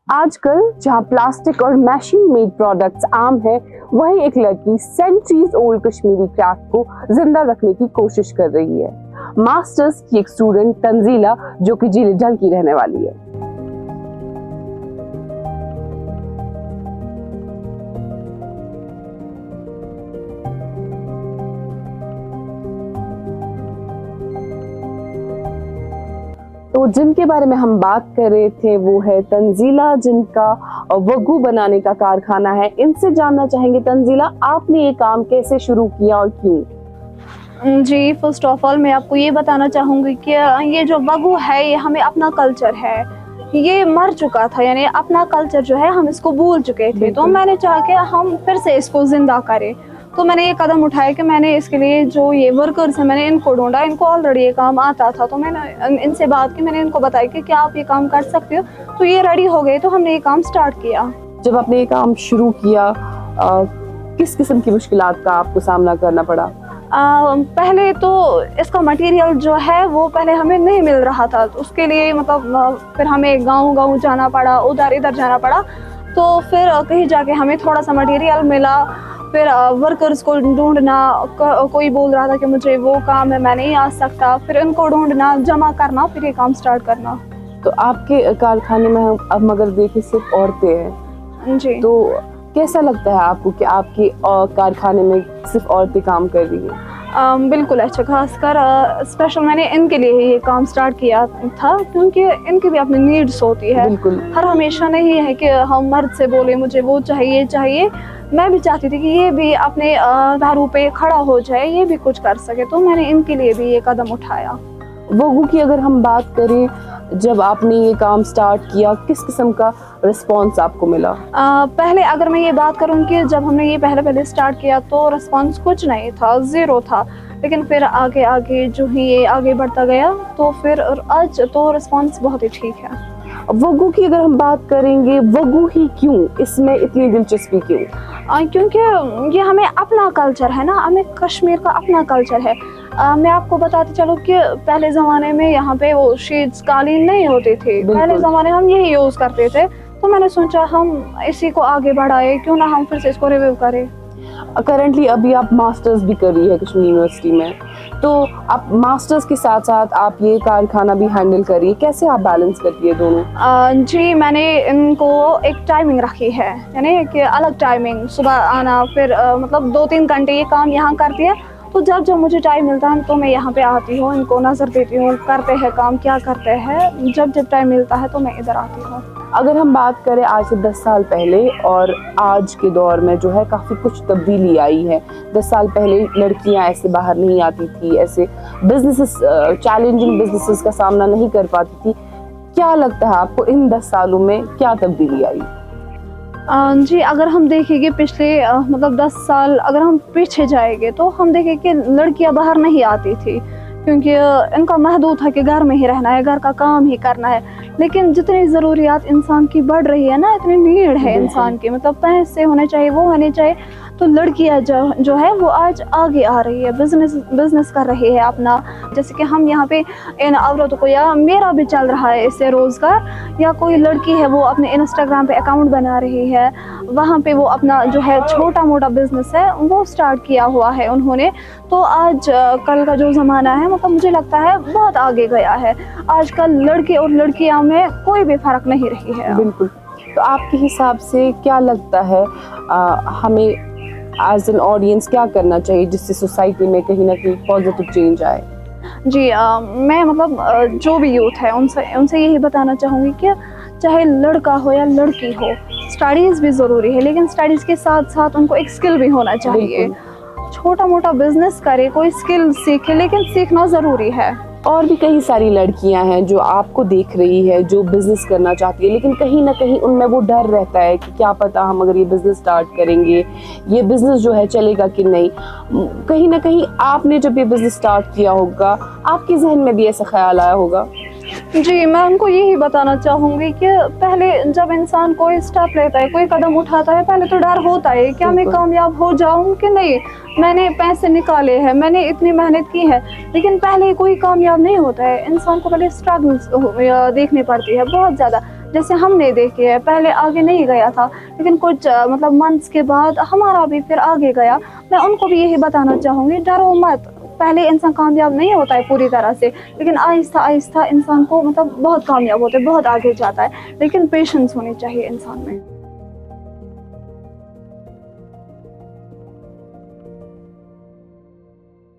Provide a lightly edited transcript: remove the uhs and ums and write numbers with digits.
आजकल जहां प्लास्टिक और मशीन मेड प्रोडक्ट्स आम है, वहीं एक लड़की सेंचुरीज ओल्ड कश्मीरी क्राफ्ट को जिंदा रखने की कोशिश कर रही है। मास्टर्स की एक स्टूडेंट तंजीला, जो कि जिले की रहने वाली है। तो जिनके बारे में हम बात कर रहे थे वो है तंजीला, जिनका वगू बनाने का कारखाना है। इनसे जानना चाहेंगे, तंजीला, आपने ये काम कैसे शुरू किया और क्यों? जी, फर्स्ट ऑफ ऑल मैं आपको ये बताना चाहूँगी कि ये जो वगू है ये हमें अपना कल्चर है, ये मर चुका था, यानी अपना कल्चर जो है हम इसको भूल चुके थे। तो मैंने चाहा कि हम फिर से इसको ज़िंदा करें। तो मैंने ये कदम उठाया कि मैंने इसके लिए जो ये वर्कर्स हैं, मैंने इनको ढूंढा। इनको ऑलरेडी ये काम आता था, तो मैंने इनसे बात की। मैंने इनको बताया कि क्या आप ये काम कर सकते हो, तो ये रेडी हो गए। तो हमने ये काम स्टार्ट किया। जब आपने ये काम शुरू किया, किस किस्म की मुश्किलात का आपको सामना करना पड़ा? पहले तो इसका मटेरियल जो है वो पहले हमें नहीं मिल रहा था। तो उसके लिए मतलब फिर हमें गाँव जाना पड़ा, उधर इधर जाना पड़ा। तो फिर कहीं जाके हमें थोड़ा सा मटेरियल मिला। फिर वर्कर्स को ढूंढना, कोई बोल रहा था कि मुझे वो काम है, मैं नहीं आ सकता। फिर इनको ढूंढना, जमा करना, फिर ये काम स्टार्ट करना। तो आपके कारखाने में हम अब मगर देखें सिर्फ औरतें हैं जी, तो कैसा लगता है आपको कि आपके कारखाने में सिर्फ औरतें काम कर रही हैं? बिल्कुल अच्छा। खासकर स्पेशल मैंने इनके लिए ही ये काम स्टार्ट किया था, क्योंकि इनकी भी अपनी नीड्स होती है। बिल्कुल। हर हमेशा नहीं है कि हम मर्द से बोले मुझे वो चाहिए चाहिए। मैं भी चाहती थी कि ये भी अपने पैरों पे खड़ा हो जाए, ये भी कुछ कर सके। तो मैंने इनके लिए भी ये कदम उठाया। वगू की अगर हम बात करें, जब आपने ये काम स्टार्ट किया, किस किस्म का रिस्पांस आपको मिला? पहले अगर मैं ये बात करूँ कि जब हमने ये पहले स्टार्ट किया तो रिस्पांस कुछ नहीं था, ज़ीरो था। लेकिन फिर आगे आगे जो ही ये आगे बढ़ता गया, तो फिर आज तो रिस्पांस बहुत ही ठीक है। वगू की अगर हम बात करेंगे, वगू ही क्यों, इसमें इतनी दिलचस्पी क्यों? क्योंकि ये हमें अपना कल्चर है ना, हमें कश्मीर का अपना कल्चर है। मैं आपको बताती चलूँ कि पहले ज़माने में यहाँ पे वो शीट्स, कालीन नहीं होते थे। पहले ज़माने हम यही यूज़ करते थे। तो मैंने सोचा हम इसी को आगे बढ़ाए, क्यों ना हम फिर से इसको रिव्यू करें। करंटली अभी आप मास्टर्स भी कर रही है कश्मीर यूनिवर्सिटी में, तो आप मास्टर्स के साथ साथ आप ये कारखाना भी हैंडल करिए, कैसे आप बैलेंस करती है दोनों? जी, मैंने इनको एक टाइमिंग रखी है, यानी कि अलग टाइमिंग, सुबह आना, फिर मतलब 2-3 घंटे ये काम यहाँ करती है। तो जब मुझे टाइम मिलता है तो मैं यहाँ पे आती हूँ, इनको नज़र देती हूँ, करते हैं काम, क्या करते हैं। जब टाइम मिलता है तो मैं इधर आती हूँ। अगर हम बात करें आज से 10 साल पहले और आज के दौर में, जो है काफ़ी कुछ तब्दीली आई है। 10 साल पहले लड़कियां ऐसे बाहर नहीं आती थी, ऐसे बिजनेसेस, चैलेंजिंग बिजनेसेस का सामना नहीं कर पाती थी। क्या लगता है आपको इन 10 सालों में क्या तब्दीली आई? जी, अगर हम देखेंगे पिछले मतलब 10 साल अगर हम पीछे जाएंगे तो हम देखें कि लड़कियां बाहर नहीं आती थी, क्योंकि इनका महदूद था कि घर में ही रहना है, घर का काम ही करना है। लेकिन जितनी ज़रूरियात इंसान की बढ़ रही है ना, इतनी नीड है इंसान की, मतलब पैसे होने चाहिए, वो होने चाहिए। तो लड़कियां जो है वो आज आगे आ रही है, बिजनेस कर रही है अपना। जैसे कि हम यहाँ पे इन औरतों को, या मेरा भी चल रहा है इससे रोज़गार, या कोई लड़की है वो अपने इंस्टाग्राम पे अकाउंट बना रही है, वहाँ पे वो अपना जो है छोटा मोटा बिजनेस है वो स्टार्ट किया हुआ है उन्होंने। तो आज कल का जो ज़माना है, मतलब मुझे लगता है बहुत आगे गया है। आजकल लड़के और लड़कियां में कोई भी फ़र्क नहीं रही है। बिल्कुल। तो आपके हिसाब से क्या लगता है, हमें एज एन ऑडियंस क्या करना चाहिए जिससे सोसाइटी में कहीं ना कहीं पॉजिटिव चेंज आए? जी, मैं मतलब जो भी यूथ है उनसे यही बताना चाहूँगी कि चाहे लड़का हो या लड़की हो, स्टडीज़ भी ज़रूरी है, लेकिन स्टडीज़ के साथ साथ उनको एक स्किल भी होना चाहिए। छोटा मोटा बिजनेस करे, कोई स्किल सीखे, लेकिन सीखना ज़रूरी है। और भी कई सारी लड़कियां हैं जो आपको देख रही है, जो बिजनेस करना चाहती है, लेकिन कहीं ना कहीं उनमें वो डर रहता है कि क्या पता हम अगर ये बिजनेस स्टार्ट करेंगे, ये बिजनेस जो है चलेगा कि नहीं। कहीं ना कहीं आपने जब ये बिजनेस स्टार्ट किया होगा, आपके जहन में भी ऐसा ख्याल आया होगा? जी, मैं उनको यही बताना चाहूँगी कि पहले जब इंसान कोई स्टेप लेता है, कोई कदम उठाता है, पहले तो डर होता है क्या मैं कामयाब हो जाऊँ कि नहीं। मैंने पैसे निकाले हैं, मैंने इतनी मेहनत की है, लेकिन पहले कोई कामयाब नहीं होता है। इंसान को पहले स्ट्रगल्स देखनी पड़ती है बहुत ज़्यादा। جیسے ہم نے دیکھے ہے پہلے آگے نہیں گیا تھا لیکن کچھ مطلب منتھس کے بعد ہمارا بھی پھر آگے گیا. میں ان کو بھی یہی بتانا چاہوں گی ڈرو مت. پہلے انسان کامیاب نہیں ہوتا ہے پوری طرح سے لیکن آہستہ آہستہ انسان کو مطلب بہت کامیاب ہوتا ہے بہت آگے جاتا ہے لیکن پیشنس ہونی چاہیے انسان میں.